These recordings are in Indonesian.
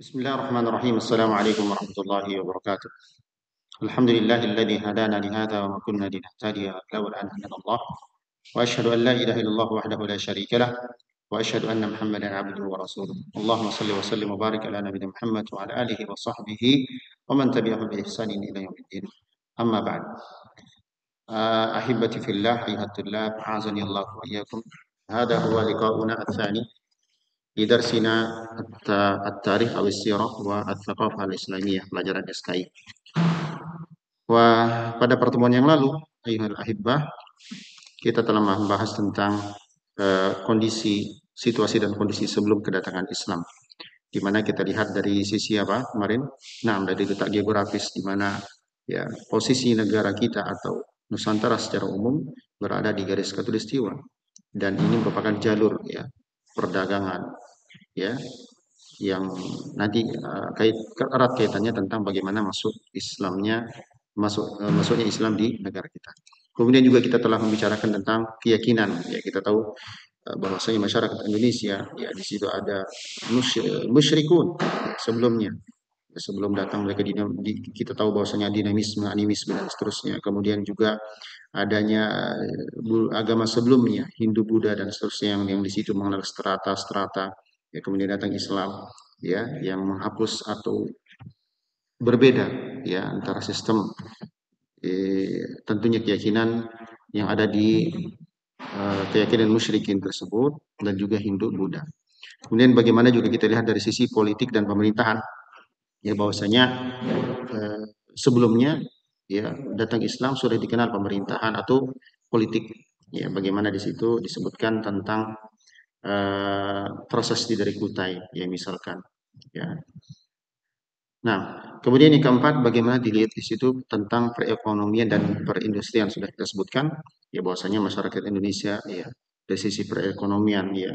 بسم الله الرحمن الرحيم. السلام عليكم ورحمة الله وبركاته. الحمد لله الذي هدانا لهذا وما كنا لنهتدي لولا أن هدانا الله، وأشهد أن لا إله إلا الله وحده لا شريك له، وأشهد أن محمدا عبده ورسوله. اللهم صل وسلم وبارك على نبينا محمد وعلى آله وصحبه ومن تبعهم بإحسان إلى يوم الدين. أما بعد، أحبتي في الله، أيها الطلاب، أعزني الله وإياكم. هذا هو لقاؤنا الثاني di darsina at-tarikh atau sirah wa at-thaqafah al-islamiyah, pelajaran SKI. Wah, pada pertemuan yang lalu, ayyuhal ahibbah, kita telah membahas tentang kondisi, situasi dan kondisi sebelum kedatangan Islam. Di mana kita lihat dari sisi apa kemarin? Nah, dari letak geografis di mana ya posisi negara kita atau Nusantara secara umum berada di garis khatulistiwa, dan ini merupakan jalur ya perdagangan ya yang nanti erat kaitannya tentang bagaimana masuknya Islam di negara kita. Kemudian juga kita telah membicarakan tentang keyakinan. Ya, kita tahu bahwasanya masyarakat Indonesia ya di situ ada musyrikun sebelumnya. Sebelum datang mereka kita tahu bahwasanya dinamisme, animisme dan seterusnya. Kemudian juga adanya agama sebelumnya, Hindu, Buddha dan seterusnya yang di situ mengenal strata-strata. Ya, kemudian datang Islam ya yang menghapus atau berbeda ya antara sistem tentunya keyakinan yang ada di keyakinan musyrikin tersebut dan juga Hindu, Buddha. Kemudian bagaimana juga kita lihat dari sisi politik dan pemerintahan ya bahwasanya sebelumnya ya datang Islam sudah dikenal pemerintahan atau politik ya bagaimana di situ disebutkan tentang proses dari Kutai ya misalkan ya. Nah, kemudian yang keempat bagaimana dilihat di situ tentang perekonomian dan perindustrian sudah kita sebutkan ya bahwasanya masyarakat Indonesia ya dari sisi perekonomian ya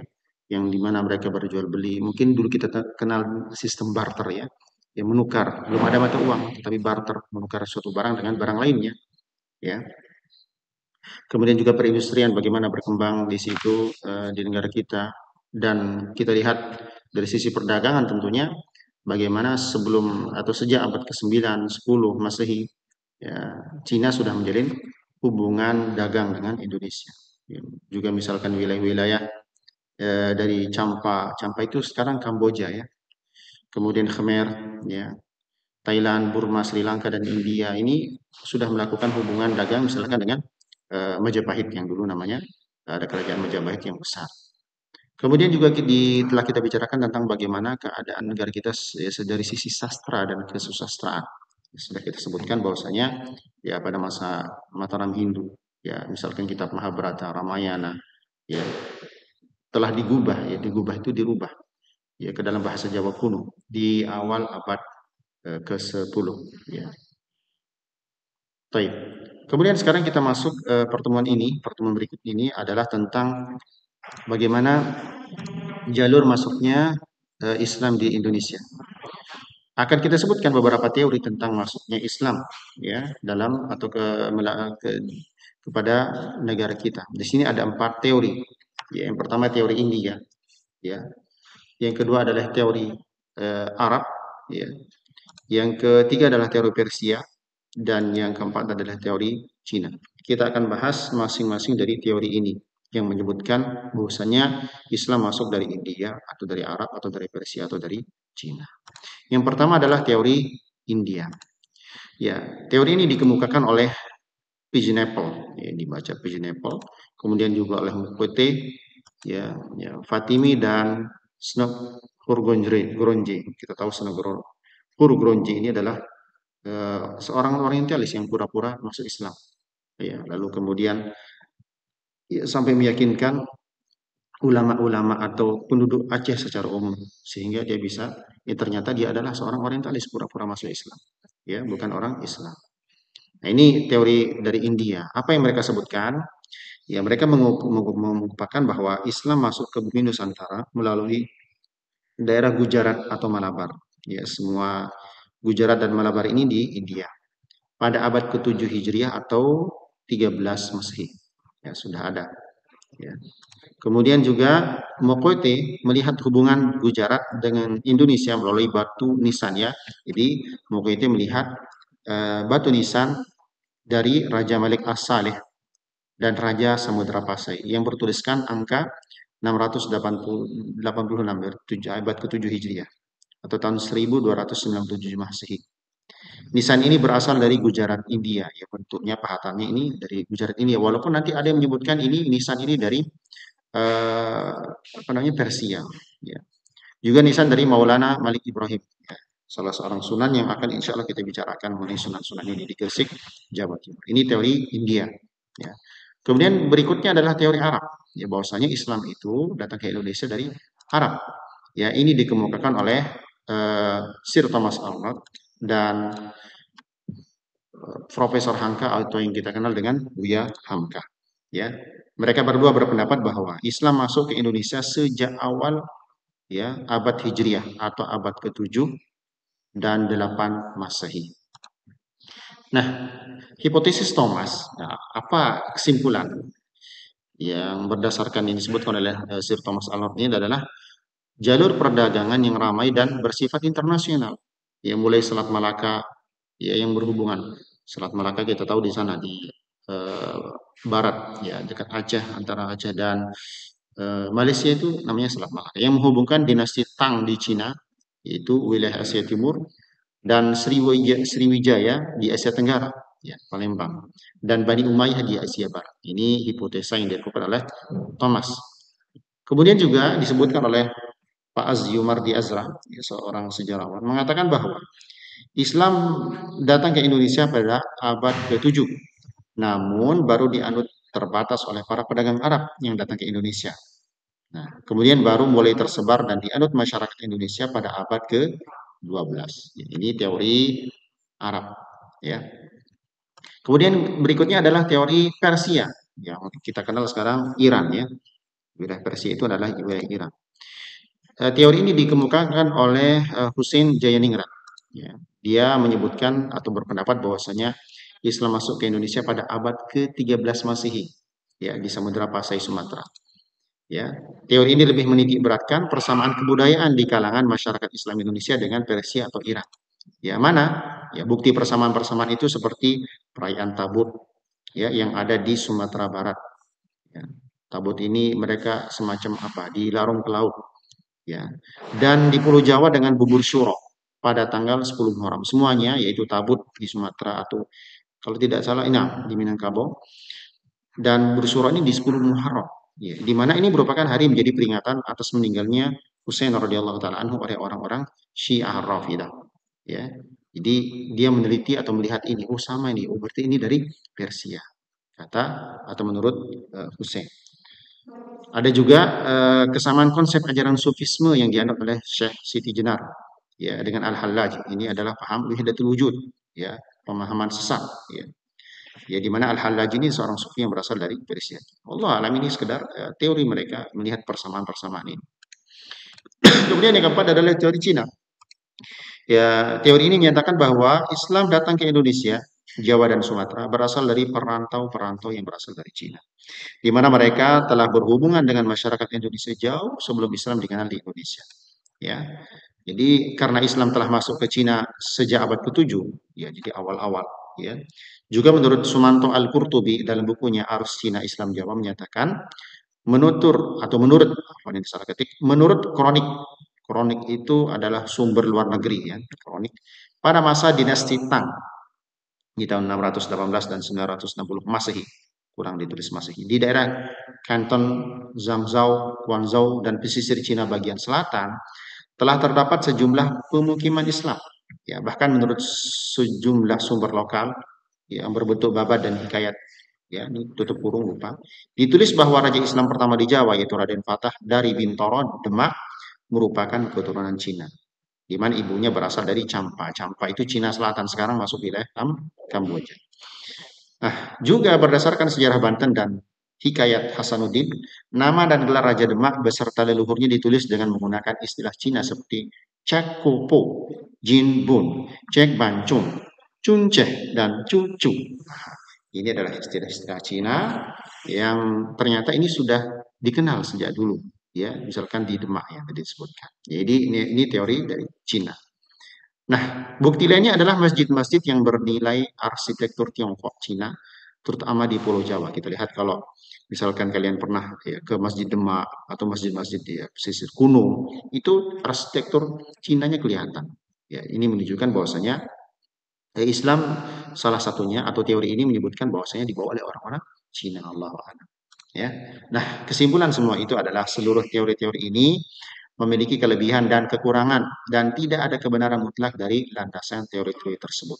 yang dimana mereka berjual beli, mungkin dulu kita kenal sistem barter ya yang menukar, belum ada mata uang tapi barter, menukar suatu barang dengan barang lainnya ya. Kemudian juga perindustrian bagaimana berkembang di situ di negara kita, dan kita lihat dari sisi perdagangan tentunya bagaimana sebelum atau sejak abad ke-9, 10 Masehi ya, Cina sudah menjalin hubungan dagang dengan Indonesia. Ya, juga misalkan wilayah-wilayah dari Champa itu sekarang Kamboja ya. Kemudian Khmer ya, Thailand, Burma, Sri Lanka dan India ini sudah melakukan hubungan dagang misalkan dengan Majapahit yang dulu namanya ada kerajaan Majapahit yang besar. Kemudian juga telah kita bicarakan tentang bagaimana keadaan negara kita dari sisi sastra dan kesusastraan. Sudah kita sebutkan bahwasanya ya pada masa Mataram Hindu ya misalkan kitab Mahabharata, Ramayana ya telah digubah itu dirubah ya ke dalam bahasa Jawa kuno di awal abad ke-10 ya. Baik. Kemudian sekarang kita masuk pertemuan berikut ini adalah tentang bagaimana jalur masuknya Islam di Indonesia. Akan kita sebutkan beberapa teori tentang masuknya Islam ya dalam atau kepada negara kita. Di sini ada 4 teori. Ya, yang pertama teori India ya. Yang kedua adalah teori Arab ya. Yang ketiga adalah teori Persia dan yang keempat adalah teori Cina. Kita akan bahas masing-masing dari teori ini yang menyebutkan bahwasanya Islam masuk dari India atau dari Arab atau dari Persia atau dari Cina. Yang pertama adalah teori India. Ya, teori ini dikemukakan oleh Pigeonapple, ya, dibaca Pigeonapple, kemudian juga oleh Mukweté, ya, Fatimi dan Snok Hurgronje. Kita tahu Snok Hurgronje ini adalah seorang orientalis yang pura-pura masuk Islam. Ya, lalu kemudian ya, sampai meyakinkan ulama-ulama atau penduduk Aceh secara umum sehingga dia bisa ternyata dia adalah seorang orientalis pura-pura masuk Islam ya bukan orang Islam. Nah, ini teori dari India. Apa yang mereka sebutkan ya mereka mengupakan bahwa Islam masuk ke bumi Nusantara melalui daerah Gujarat atau Malabar ya, semua Gujarat dan Malabar ini di India pada abad ke-7 Hijriah atau 13 Masehi ya sudah ada. Ya. Kemudian juga Mokote melihat hubungan Gujarat dengan Indonesia melalui batu nisan ya. Jadi Mokote melihat batu nisan dari Raja Malik As-Saleh dan Raja Samudra Pasai yang bertuliskan angka 686 abad ke-7 Hijriah atau tahun 1297 Masehi. Nisan ini berasal dari Gujarat India ya, bentuknya pahatannya ini dari Gujarat India, walaupun nanti ada yang menyebutkan ini nisan ini dari apa namanya Persia ya. Juga nisan dari Maulana Malik Ibrahim ya, salah seorang sunan yang akan insya Allah kita bicarakan mengenai sunan-sunan ini di Gresik, Jawa Timur. Ini teori India ya. Kemudian berikutnya adalah teori Arab ya, bahwasanya Islam itu datang ke Indonesia dari Arab ya. Ini dikemukakan oleh Sir Thomas Arnold dan Profesor Hamka atau yang kita kenal dengan Buya Hamka ya. Mereka berdua berpendapat bahwa Islam masuk ke Indonesia sejak awal ya abad Hijriah atau abad ke-7 dan 8 Masehi. Nah, hipotesis Thomas, nah, apa kesimpulan yang berdasarkan yang disebutkan oleh Sir Thomas Arnold ini adalah jalur perdagangan yang ramai dan bersifat internasional. Ya, mulai Selat Malaka ya yang berhubungan. Selat Malaka kita tahu di sana di eh, barat ya dekat Aceh, antara Aceh dan Malaysia itu namanya Selat Malaka yang menghubungkan dinasti Tang di Cina yaitu wilayah Asia Timur dan Sriwijaya di Asia Tenggara ya Palembang dan Bani Umayyah di Asia Barat. Ini hipotesa yang dilakukan oleh Thomas. Kemudian juga disebutkan oleh Pak Azzumardi Azra, ya, seorang sejarawan, mengatakan bahwa Islam datang ke Indonesia pada abad ke-7, namun baru dianut terbatas oleh para pedagang Arab yang datang ke Indonesia. Nah, kemudian baru mulai tersebar dan dianut masyarakat Indonesia pada abad ke-12. Ini teori Arab, ya. Kemudian berikutnya adalah teori Persia, yang kita kenal sekarang Iran, ya. Wilayah Persia itu adalah wilayah Iran. Teori ini dikemukakan oleh Hussein Jayaningrat. Ya. Dia menyebutkan atau berpendapat bahwasanya Islam masuk ke Indonesia pada abad ke-13 Masehi, ya, di Samudra Pasai, Sumatera. Ya, teori ini lebih menitik beratkan persamaan kebudayaan di kalangan masyarakat Islam Indonesia dengan Persia atau Iran. Ya, mana? Ya, bukti persamaan-persamaan itu seperti perayaan Tabut ya yang ada di Sumatera Barat. Ya. Tabut ini mereka semacam apa? Dilarung ke laut. Ya. Dan di Pulau Jawa dengan bubur syuro pada tanggal 10 Muharram. Semuanya yaitu Tabut di Sumatera atau kalau tidak salah ini di Minangkabau dan bersuro ini di 10 Muharram. Ya, di mana ini merupakan hari menjadi peringatan atas meninggalnya Husain radhiyallahu taala anhu oleh orang-orang Syiah Rafidah. Ya. Jadi dia meneliti atau melihat ini, oh sama ini, oh berarti ini dari Persia. Kata atau menurut Husain. Ada juga kesamaan konsep ajaran sufisme yang dianut oleh Syekh Siti Jenar ya dengan Al-Hallaj. Ini adalah paham wahdatul wujud ya, pemahaman sesat ya. Ya di mana Al-Hallaj ini seorang sufi yang berasal dari Persia. Allah alam ini sekedar teori mereka melihat persamaan-persamaan ini. Kemudian yang keempat adalah teori Cina. Ya, teori ini menyatakan bahwa Islam datang ke Indonesia, Jawa dan Sumatera berasal dari perantau-perantau yang berasal dari Cina, di mana mereka telah berhubungan dengan masyarakat Indonesia jauh sebelum Islam dikenal di Indonesia. Ya, jadi karena Islam telah masuk ke Cina sejak abad ke-7, ya jadi awal-awal. Ya, juga menurut Sumanto Al-Qurtubi dalam bukunya Arus Cina Islam Jawa menyatakan menurut apa ini salah ketik, menurut kronik. Kronik itu adalah sumber luar negeri ya, kronik. Pada masa dinasti Tang di tahun 618 dan 960 Masehi, kurang ditulis Masehi. Di daerah Canton, Zhangzhou, Guangzhou dan pesisir Cina bagian selatan telah terdapat sejumlah pemukiman Islam. Ya, bahkan menurut sejumlah sumber lokal yang berbentuk babat dan hikayat ya ini tutup kurung lupa ditulis bahwa raja Islam pertama di Jawa yaitu Raden Fatah dari Bintoro Demak merupakan keturunan Cina di mana ibunya berasal dari Champa. Champa itu Cina Selatan, sekarang masuk wilayah Kamboja. Nah, juga berdasarkan sejarah Banten dan Hikayat Hasanuddin, nama dan gelar Raja Demak beserta leluhurnya ditulis dengan menggunakan istilah Cina seperti Cek Kopo, Jin Bun, Cek Bancung, Cunceh, dan Cucu. Ini adalah istilah-istilah Cina yang ternyata ini sudah dikenal sejak dulu, ya, misalkan di Demak yang tadi disebutkan. Jadi ini teori dari Cina. Nah, bukti lainnya adalah masjid-masjid yang bernilai arsitektur Tiongkok Cina, terutama di Pulau Jawa. Kita lihat kalau misalkan kalian pernah ya, ke Masjid Demak atau masjid-masjid di pesisir kuno, itu arsitektur Cinanya kelihatan. Ya, ini menunjukkan bahwasanya Islam salah satunya atau teori ini menyebutkan bahwasanya dibawa oleh orang-orang Cina. Allah ya. Nah, kesimpulan semua itu adalah seluruh teori-teori ini memiliki kelebihan dan kekurangan dan tidak ada kebenaran mutlak dari landasan teori-teori tersebut.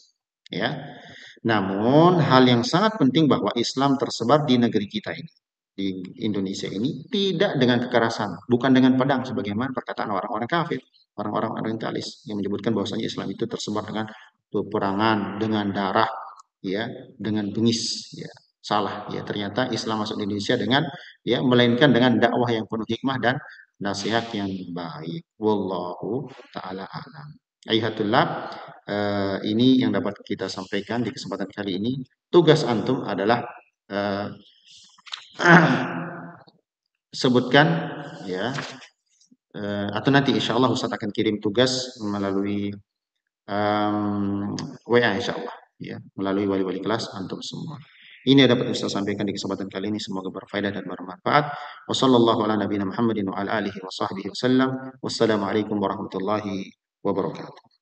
Ya. Namun, hal yang sangat penting bahwa Islam tersebar di negeri kita ini, di Indonesia ini, tidak dengan kekerasan, bukan dengan pedang, sebagaimana perkataan orang-orang kafir, orang-orang orientalis, yang menyebutkan bahwasanya Islam itu tersebar dengan peperangan, dengan darah, ya, dengan bengis, ya. Salah, ya. Ternyata Islam masuk di Indonesia dengan, ya, melainkan dengan dakwah yang penuh hikmah dan nasihat yang baik. Wallahu ta'ala a'lam. Ayatullah, ini yang dapat kita sampaikan di kesempatan kali ini. Tugas antum adalah eh, sebutkan, ya, atau nanti insya Allah Ustaz akan kirim tugas melalui WA insya Allah, ya, melalui wali-wali kelas antum semua. Ini yang dapat Ustaz sampaikan di kesempatan kali ini, semoga berfaedah dan bermanfaat. Wassallallahu ala nabiyina Muhammadin wa ala alihi wa sahbihi wasallam. Wassalamualaikum warahmatullahi wabarakatuh.